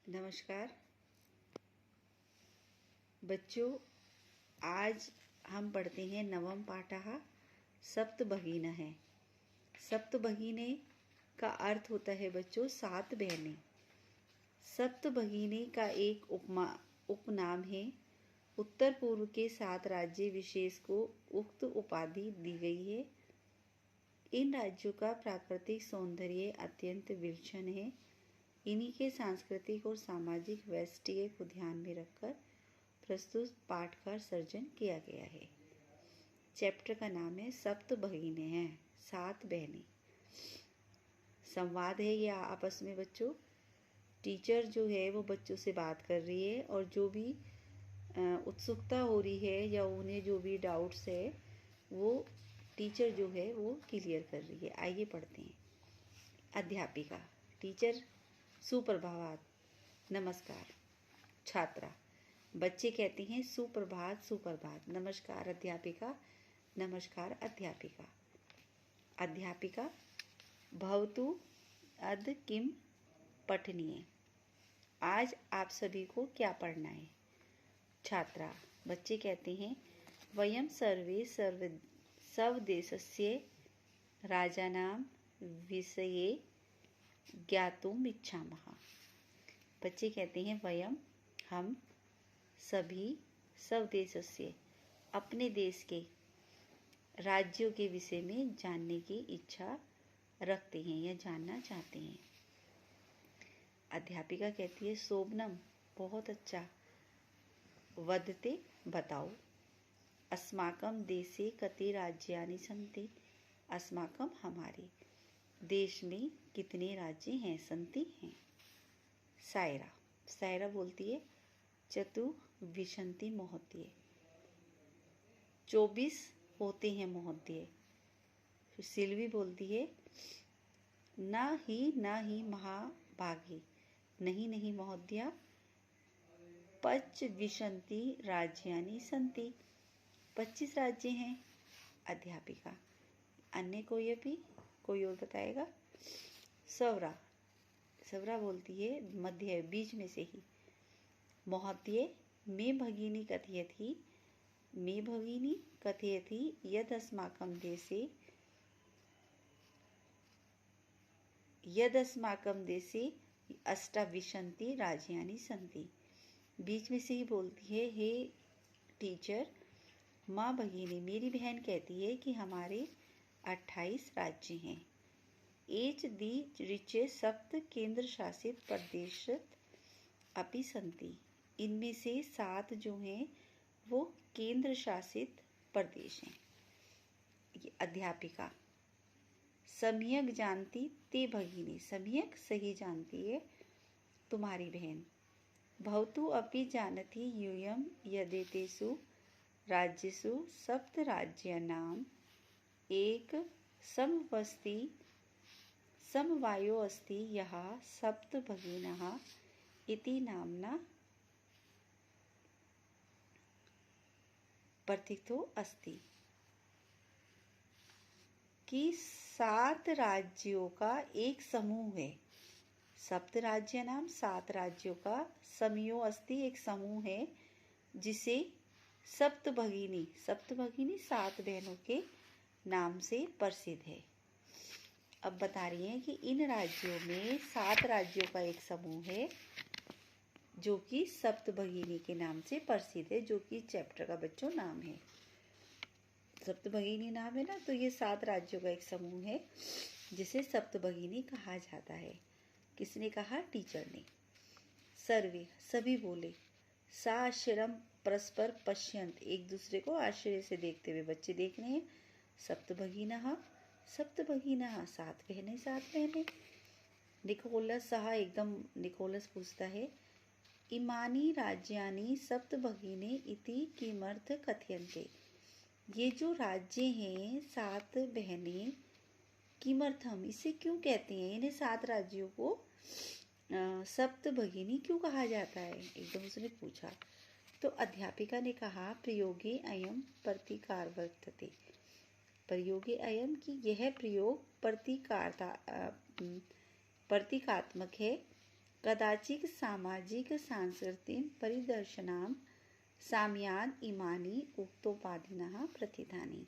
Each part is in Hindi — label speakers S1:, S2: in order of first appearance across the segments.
S1: नमस्कार बच्चों, आज हम पढ़ते हैं नवम पाठः सप्तभगिनः। सप्तभगिनी का अर्थ होता है बच्चों 7 बहनें। सप्तभगिनी का एक उपनाम है। उत्तर पूर्व के 7 राज्य विशेष को उक्त उपाधि दी गई है। इन राज्यों का प्राकृतिक सौंदर्य अत्यंत विलक्षण है। इन्हीं के सांस्कृतिक और सामाजिक वैशिष्ट्य को ध्यान में रखकर प्रस्तुत पाठ का सर्जन किया गया है। चैप्टर का नाम है सप्तभगिनी हैं, 7 बहनें। संवाद है ये आपस में बच्चों। टीचर जो है वो बच्चों से बात कर रही है और जो भी उत्सुकता हो रही है या उन्हें जो भी डाउट्स है वो टीचर जो है वो क्लियर कर रही है। आइए पढ़ते हैं। अध्यापिका। टीचर सुप्रभात, नमस्कार। छात्रा। बच्चे कहते हैं सुप्रभात सुप्रभात। नमस्कार अध्यापिका, नमस्कार अध्यापिका। अध्यापिका। भवतु अद्य किम पठनीय। आज आप सभी को क्या पढ़ना है। छात्रा। बच्चे कहते हैं वयं सर्वे स्वदेशस्य राजानां विषये ज्ञातुम् इच्छामः। बच्चे कहते हैं वयं हम सभी स्वदेशस्य अपने देश के राज्यों के विषय में जानने की इच्छा रखते हैं या जानना चाहते हैं। अध्यापिका कहती है शोभनम बहुत अच्छा। वदते बताओ। अस्माकं देशे कति राज्यानि सन्ति। अस्माकं हमारे देश में कितने राज्य हैं, संति हैं। सायरा। सायरा बोलती है चतुर्विंशति महोदय। 24 होते हैं महोदय। सिल्वी बोलती है न ही महाभागे। नहीं नहीं महोदया। 25 राज्यानि सन्ति। 25 राज्य हैं। अध्यापिका। अन्य कोई और बताएगा। सवरा। सवरा बोलती है मध्य बीच में से ही। महोदय मे भगिनी कथयति यद अस्माकं देशे 28 राज्यानि सन्ति। बीच में से ही बोलती है हे टीचर, माँ भगिनी मेरी बहन कहती है कि हमारे 28 राज्य हैं। एच दी रिचे 7 केंद्र शासित प्रदेश अपि सन्ति। इनमें से 7 जो हैं वो केंद्र शासित प्रदेश हैं। अध्यापिका। सम्यक जानती ते भगिनी। सम्यक सही जानती है तुम्हारी बहन। भवतु अपि जानती यूयं यदेतेषु राज्येषु 7 राज्यानाम् एक समवायो अस्ति यः सप्तभगिनः इति नाम्ना प्रथितो अस्ति। कि 7 राज्यों का एक समूह है। सप्त राज्य नाम 7 राज्यों का समयो अस्ति एक समूह है जिसे सप्तभगिनी 7 बहनों के नाम से प्रसिद्ध है। अब बता रही हैं कि इन राज्यों में 7 राज्यों का एक समूह है जो कि सप्तभगिनी के नाम से प्रसिद्ध है, जो कि चैप्टर का बच्चों नाम है। सप्तभगिनी नाम है ना, तो ये 7 राज्यों का एक समूह है जिसे सप्तभगिनी कहा जाता है। किसने कहा? टीचर ने। सर्वे सभी बोले। साश्चर्यम परस्पर पश्यन्त एक दूसरे को आश्चर्य से देखते हुए। बच्चे देख रहे हैं। सप्तभगिनः 7 बहनें 7 बहनें। निकोलस पूछता है इमानी राज्यानि सप्तभगिनी इति किमर्थ कथयन्ते। ये जो राज्य हैं 7 बहनें किमर्थम इसे क्यों कहते हैं? इन्हें 7 राज्यों को सप्तभगिनी क्यों कहा जाता है? एकदम उसने पूछा। तो अध्यापिका ने कहा प्रयोगे अयम प्रतिकार वर्तते। प्रयोगे अयम की यह प्रयोग प्रतीकात्मक है। कदाचित् सामाजिक सांस्कृतिक परिदर्शनां साम्याद् इमानि उक्तोपाधिनः प्रतितानि।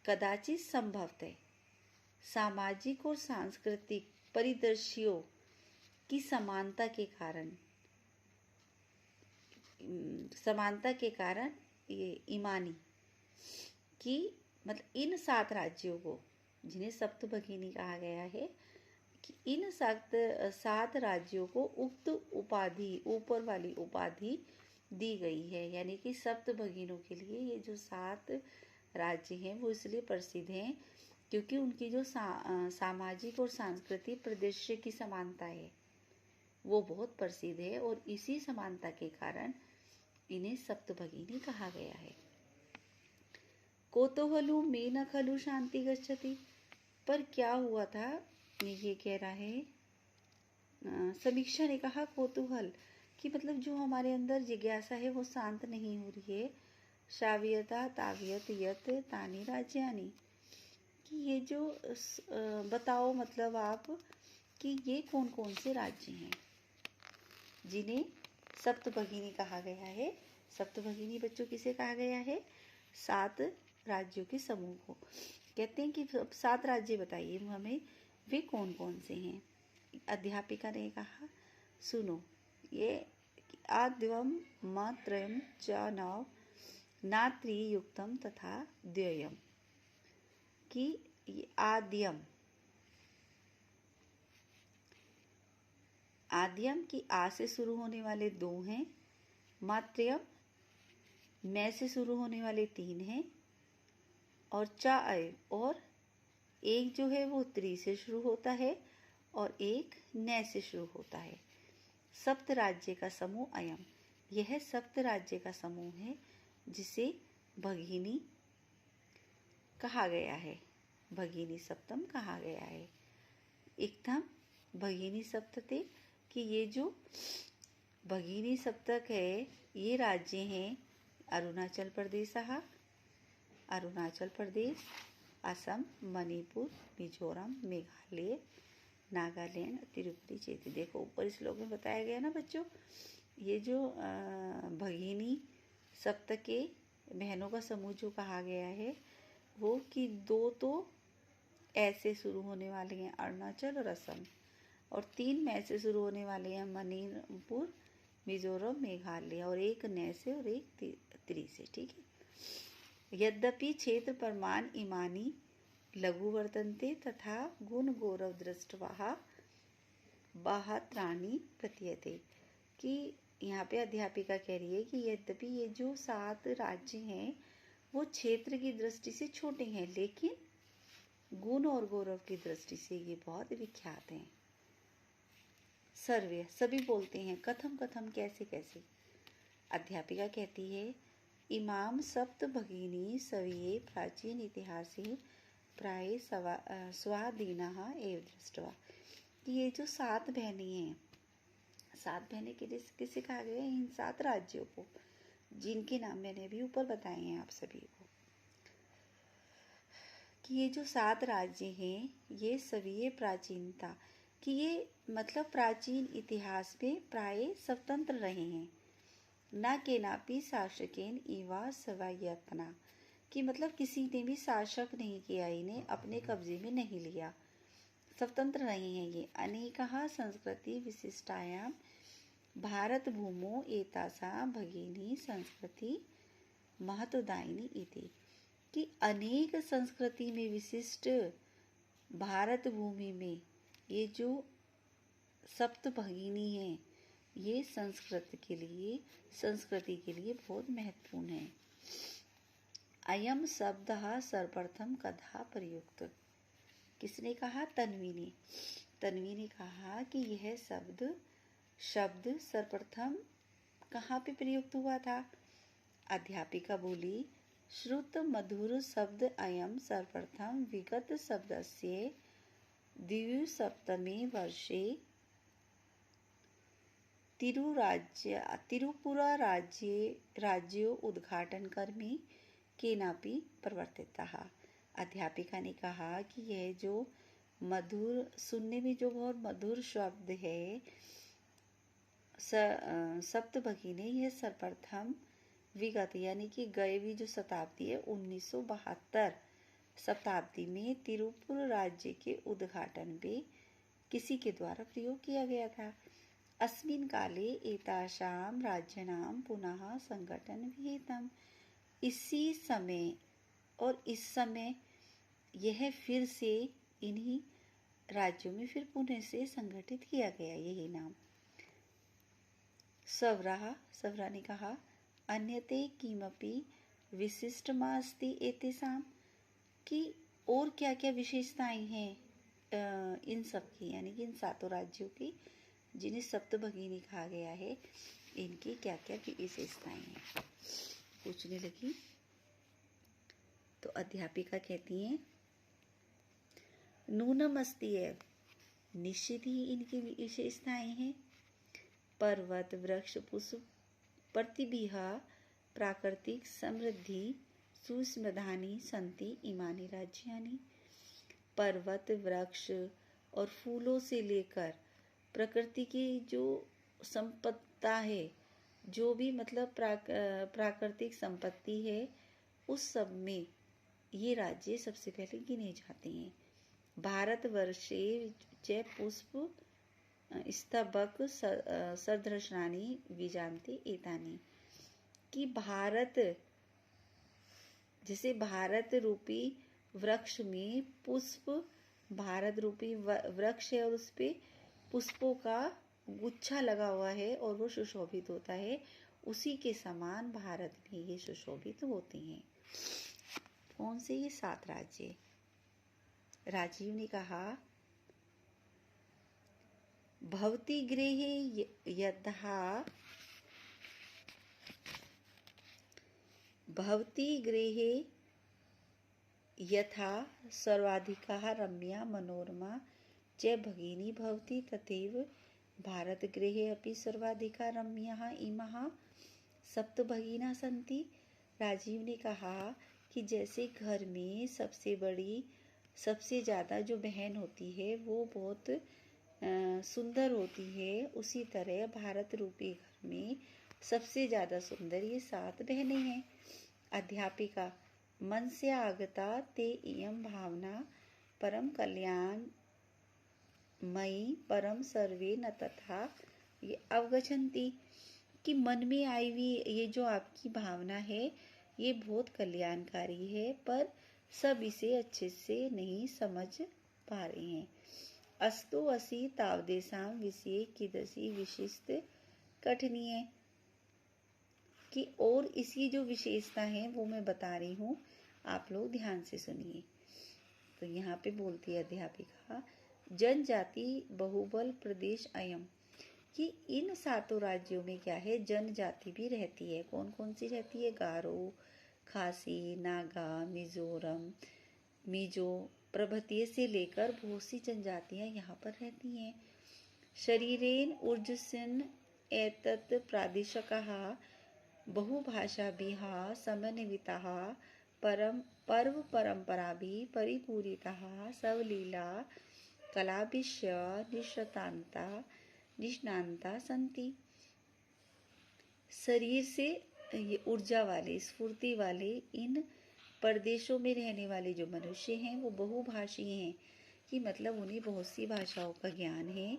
S1: कदाचित संभवतः सामाजिक और सांस्कृतिक परिदृश्यों की समानता के कारण ये इमानी कि मतलब इन 7 राज्यों को, जिन्हें सप्तभगिनी कहा गया है, कि इन 7 राज्यों को उक्त उपाधि, ऊपर वाली उपाधि दी गई है। यानी कि सप्तभगिनों के लिए ये जो 7 राज्य हैं वो इसलिए प्रसिद्ध हैं क्योंकि उनकी जो सामाजिक और सांस्कृतिक परिदृश्य की समानता है वो बहुत प्रसिद्ध है, और इसी समानता के कारण इन्हें सप्तभगिनी कहा गया है। कोतोहलु में न खलु शांति गच्छति, पर क्या हुआ था, ये कह रहा है समीक्षा ने कहा कोतूहल कि मतलब जो हमारे अंदर जिज्ञासा है वो शांत नहीं हो रही है। शावियता तावियत यत तानी राज्यानी, कि ये जो बताओ मतलब आप कि ये कौन कौन से राज्य हैं जिन्हें सप्तभगिनी कहा गया है। सप्तभगिनी बच्चों किसे कहा गया है? 7 राज्यों के समूह को कहते हैं कि 7 राज्य बताइए हमें, वे कौन कौन से हैं। अध्यापिका ने कहा सुनो, ये आद्यम मात्रयम च नव नात्रियुक्तम तथा द्वयम, कि आद्यम की आ से शुरू होने वाले 2 हैं, मात्रयम मैं से शुरू होने वाले 3 हैं, और चा और एक जो है वो त्री से शुरू होता है और एक न से शुरू होता है। सप्त राज्य का समूह अयम, यह सप्त राज्य का समूह है जिसे भगिनी कहा गया है, भगिनी सप्तम कहा गया है। इक्थम भगिनी सप्तते, कि ये जो भगिनी सप्तक है ये राज्य हैं अरुणाचल प्रदेश, अरुणाचल प्रदेश, असम, मणिपुर, मिजोरम, मेघालय, नागालैंड, त्रिपुरी, चेती। देखो ऊपर इस श्लोक में बताया गया ना बच्चों, ये जो भगिनी सप्तक के बहनों का समूह जो कहा गया है वो कि 2 तो ऐसे शुरू होने वाले हैं अरुणाचल और असम, और 3 में से शुरू होने वाले हैं मणिपुर, मिजोरम, मेघालय, और एक न से और एक त्री से। ठीक है। यद्यपि क्षेत्र प्रमाण इमानी लघु वर्तन्ते तथा गुण गौरव दृष्टवा बाहत्राणी प्रतीयते, कि यहाँ पे अध्यापिका कह रही है कि यद्यपि ये जो 7 राज्य हैं वो क्षेत्र की दृष्टि से छोटे हैं, लेकिन गुण और गौरव की दृष्टि से ये बहुत विख्यात हैं। सर्वे सभी बोलते हैं, कथम कथम कैसे कैसे। अध्यापिका कहती है इमाम सप्त भगिनी सविये प्राचीन इतिहासे प्राय स्वाधीनः एव दृष्टवा, कि ये जो 7 बहनें हैं, 7 बहनें किसे कहा गया है? इन 7 राज्यों को, जिनके नाम मैंने अभी ऊपर बताए हैं आप सभी को, कि ये जो 7 राज्य हैं ये सभी प्राचीनता, कि ये मतलब प्राचीन इतिहास में प्राय स्वतंत्र रहे हैं, न केनापि शासकेन इवा स्वायत्तना, कि मतलब किसी ने भी शासक नहीं किया, इन्हें अपने कब्जे में नहीं लिया, स्वतंत्र रहे हैं ये। अनेकः संस्कृति विशिष्टायां भारत भूमो एतासां भगिनी संस्कृति महत्वदायिनी इति, कि अनेक संस्कृति में विशिष्ट भारत भूमि में ये जो सप्त भगिनी हैं ये संस्कृति के लिए बहुत महत्वपूर्ण है। अयम शब्द सर्वप्रथम कदा प्रयुक्त, किसने कहा? तन्वी ने। तन्वी ने कहा कि यह शब्द सर्वप्रथम कहाँ पे प्रयुक्त हुआ था? अध्यापिका बोली श्रुत मधुर शब्द अयम सर्वप्रथम विगत शब्दस्य द्विसप्तमे वर्षे तिरुपुरा राज्यो उद्घाटन कर्मी केनापि प्रवर्तितः। अध्यापिका ने कहा कि यह जो मधुर, सुनने में जो बहुत मधुर शब्द है, सप्तभगिनी, यह सर्वप्रथम विगत यानी कि गयवी जो शताब्दी है 1972 शताब्दी में तिरुपुर राज्य के उद्घाटन पे किसी के द्वारा प्रयोग किया गया था। अस्मिन् काले एतासां राज्यानां पुनः संगठन विहितम्। इसी समय और इस समय यह फिर से इन्हीं राज्यों में फिर पुनः से संगठित किया गया, यही नाम। सवरा ने कहा, अन्यते किमपि विशिष्टमस्ति एतेषां, कि और क्या क्या विशेषताएं हैं इन सब की, यानी कि इन सातों राज्यों की जिन्हें सप्तभगिनी कहा गया है, इनकी क्या क्या विशेषताएं हैं, पूछने लगी। तो अध्यापिका कहती हैं, नूनमस्ति एव, निश्चित ही इनकी विशेषताएं हैं। पर्वत, वृक्ष, पुष्प, प्रतिभिः, प्राकृतिक समृद्धि, सुस्मृधानि सन्ति इमानि राज्यानि। पर्वत, वृक्ष और फूलों से लेकर प्रकृति की जो संपत्ता है, जो भी मतलब प्राकृतिक संपत्ति है, उस सब में ये राज्य सबसे पहले गिने जाते हैं। भारतवर्षे च पुष्प स्तबक सदृशानि विजानते एतानि, कि भारत, जैसे भारत रूपी वृक्ष में पुष्प, भारत रूपी वृक्ष है और उस पे पुष्पों का गुच्छा लगा हुआ है और वो सुशोभित होता है, उसी के समान भारत में ये सुशोभित होते हैं। कौन से? ये 7 राज्य। राजीव ने कहा, भवती गृहे यथा सर्वाधिका रम्या मनोरमा च भगिनी भवति, तथैव भारतगृहे अपि सर्वाधिका रम्याः इमाः सप्तभगिन्यः सन्ति। राजीव ने कहा कि जैसे घर में सबसे बड़ी, सबसे ज़्यादा जो बहन होती है वो बहुत सुंदर होती है, उसी तरह भारत रूपी घर में सबसे ज़्यादा सुंदर ये 7 बहनें हैं। अध्यापिका, मन से आगता ते इयं भावना परम कल्याण मयि परम सर्वे न तथा ये अवगच्छन्ति, कि मन में आई हुई ये जो आपकी भावना है ये बहुत कल्याणकारी है, पर सब इसे अच्छे से नहीं समझ पा रहे हैं। अस्तु असि तावदेशां विषये कीदृशी विशिष्ट कठिनीय, कि और इसकी जो विशेषता है वो मैं बता रही हूँ, आप लोग ध्यान से सुनिए। तो यहाँ पे बोलती है अध्यापिका, जनजाति बहुबल प्रदेश अयम, कि इन 7 राज्यों में क्या है, जनजाति भी रहती है। कौन कौन सी रहती है? गारो, खासी, नागा, मिजोरम, मिजो प्रभृति से लेकर बहुत सी जनजातियां यहाँ पर रहती हैं। शरीरेन ऊर्जस्यन् एतत् प्रादेशिकः बहुभाषाभिः समन्वितः पर्व परंपराभिः परिपूरितः सवलीला कलाभिश्च निष्णान्ता सन्ति। शरीर से ये ऊर्जा वाले, स्फूर्ति वाले इन प्रदेशों में रहने वाले जो मनुष्य हैं वो बहुभाषी हैं, कि मतलब उन्हें बहुत सी भाषाओं का ज्ञान है।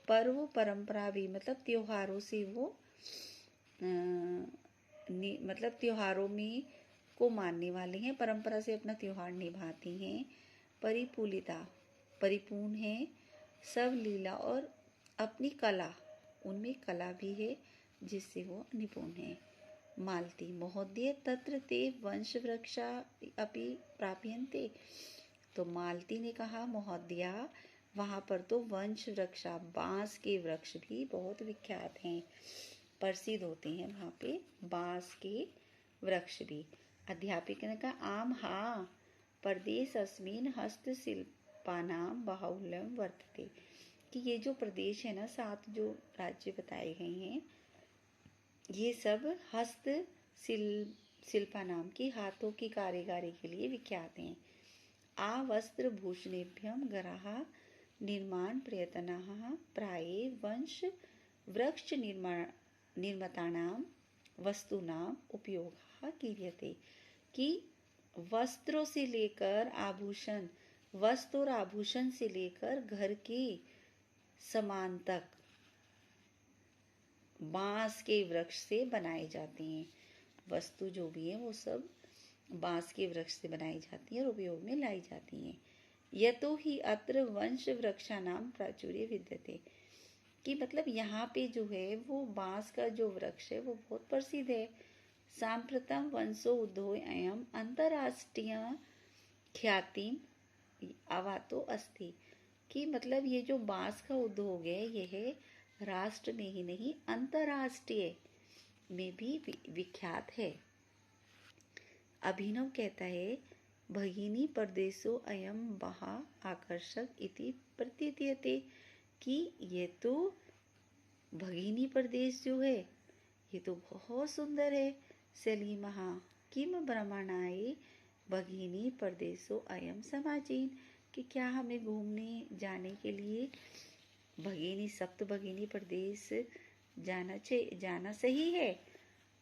S1: पर्व परंपरा भी मतलब त्योहारों से वो मतलब त्योहारों में को मानने वाले हैं, परंपरा से अपना त्योहार निभाते हैं। परिपूर्ण है, सब लीला और अपनी कला, उनमें कला भी है जिससे वो निपुण है। मालती महोदय तत्र ते वंश वृक्षा अपि प्राप्यन्ते, तो मालती ने कहा, महोदया वहाँ पर तो वंश वृक्षा, बांस के वृक्ष भी बहुत विख्यात हैं, प्रसिद्ध होते हैं वहाँ पे बांस के वृक्ष भी। अध्यापिका ने कहा, आम हाँ, प्रदेश अस्मिन् हस्तशिल्पानां बाहुल्यं वर्तते, कि ये जो प्रदेश है ना, 7 जो राज्य बताए गए हैं, ये सब हस्त शिल्पा नाम की हाथों की कारीगरी के लिए विख्यात हैं। आवस्त्रभूषणेभ्यं गराः निर्माणप्रयत्नाः प्राये निर्मतानां वस्तूनाम् उपयोगः क्रियते। कि वस्त्रों से लेकर आभूषण, वस्त्र और आभूषण से लेकर घर के सामान तक बांस के वृक्ष से बनाए जाते हैं। वस्तु जो भी है वो सब बांस के वृक्ष से बनाई जाती है और उपयोग में लाई जाती हैं। यतो ही अत्र वंश वृक्षाणां प्राचुर्य विद्यते। कि मतलब यहाँ पे जो है वो बांस का जो वृक्ष है वो बहुत प्रसिद्ध है। सांप्रतम वंशो उद्योग अयम अंतरराष्ट्रीय ख्याति आवातो अस्ति। कि मतलब ये जो बांस का उद्योग है यह राष्ट्र में ही नहीं अंतरराष्ट्रीय में भी विख्यात है। अभिनव कहता है भगिनी परदेशो अयम बहा आकर्षक इति प्रतीयते। कि ये तो भगिनी प्रदेश जो है ये तो बहुत सुंदर है। सलीमहा किम ब्रह्मणाय भगिनी प्रदेशो अयम समाजीन। कि क्या हमें घूमने जाने के लिए भगिनी सप्त भगिनी प्रदेश जाना सही है।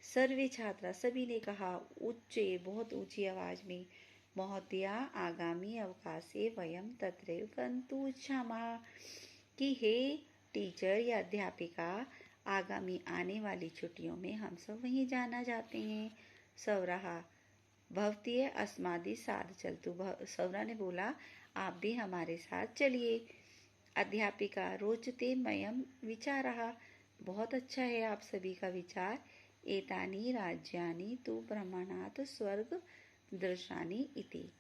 S1: सर्वे छात्रा सभी ने कहा उच्चे बहुत ऊंची आवाज में महोदया आगामी अवकाशे वयम तत्रैव गन्तुम् इच्छामः। कि हे टीचर या अध्यापिका आगामी आने वाली छुट्टियों में हम सब वहीं जाना चाहते हैं। सौरहा भवतीय अस्मादि साध चलतु। सौरा ने बोला आप भी हमारे साथ चलिए। अध्यापिका रोचते मयम विचारः। बहुत अच्छा है आप सभी का विचार। एतानि राज्यानि तु ब्रह्मणात् स्वर्ग दृशानि इति।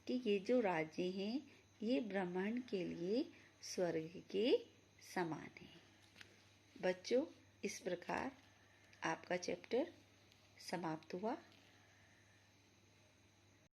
S1: कि ये जो राज्य हैं ये ब्रह्मांड के लिए स्वर्ग के समान है। बच्चों इस प्रकार आपका चैप्टर समाप्त हुआ।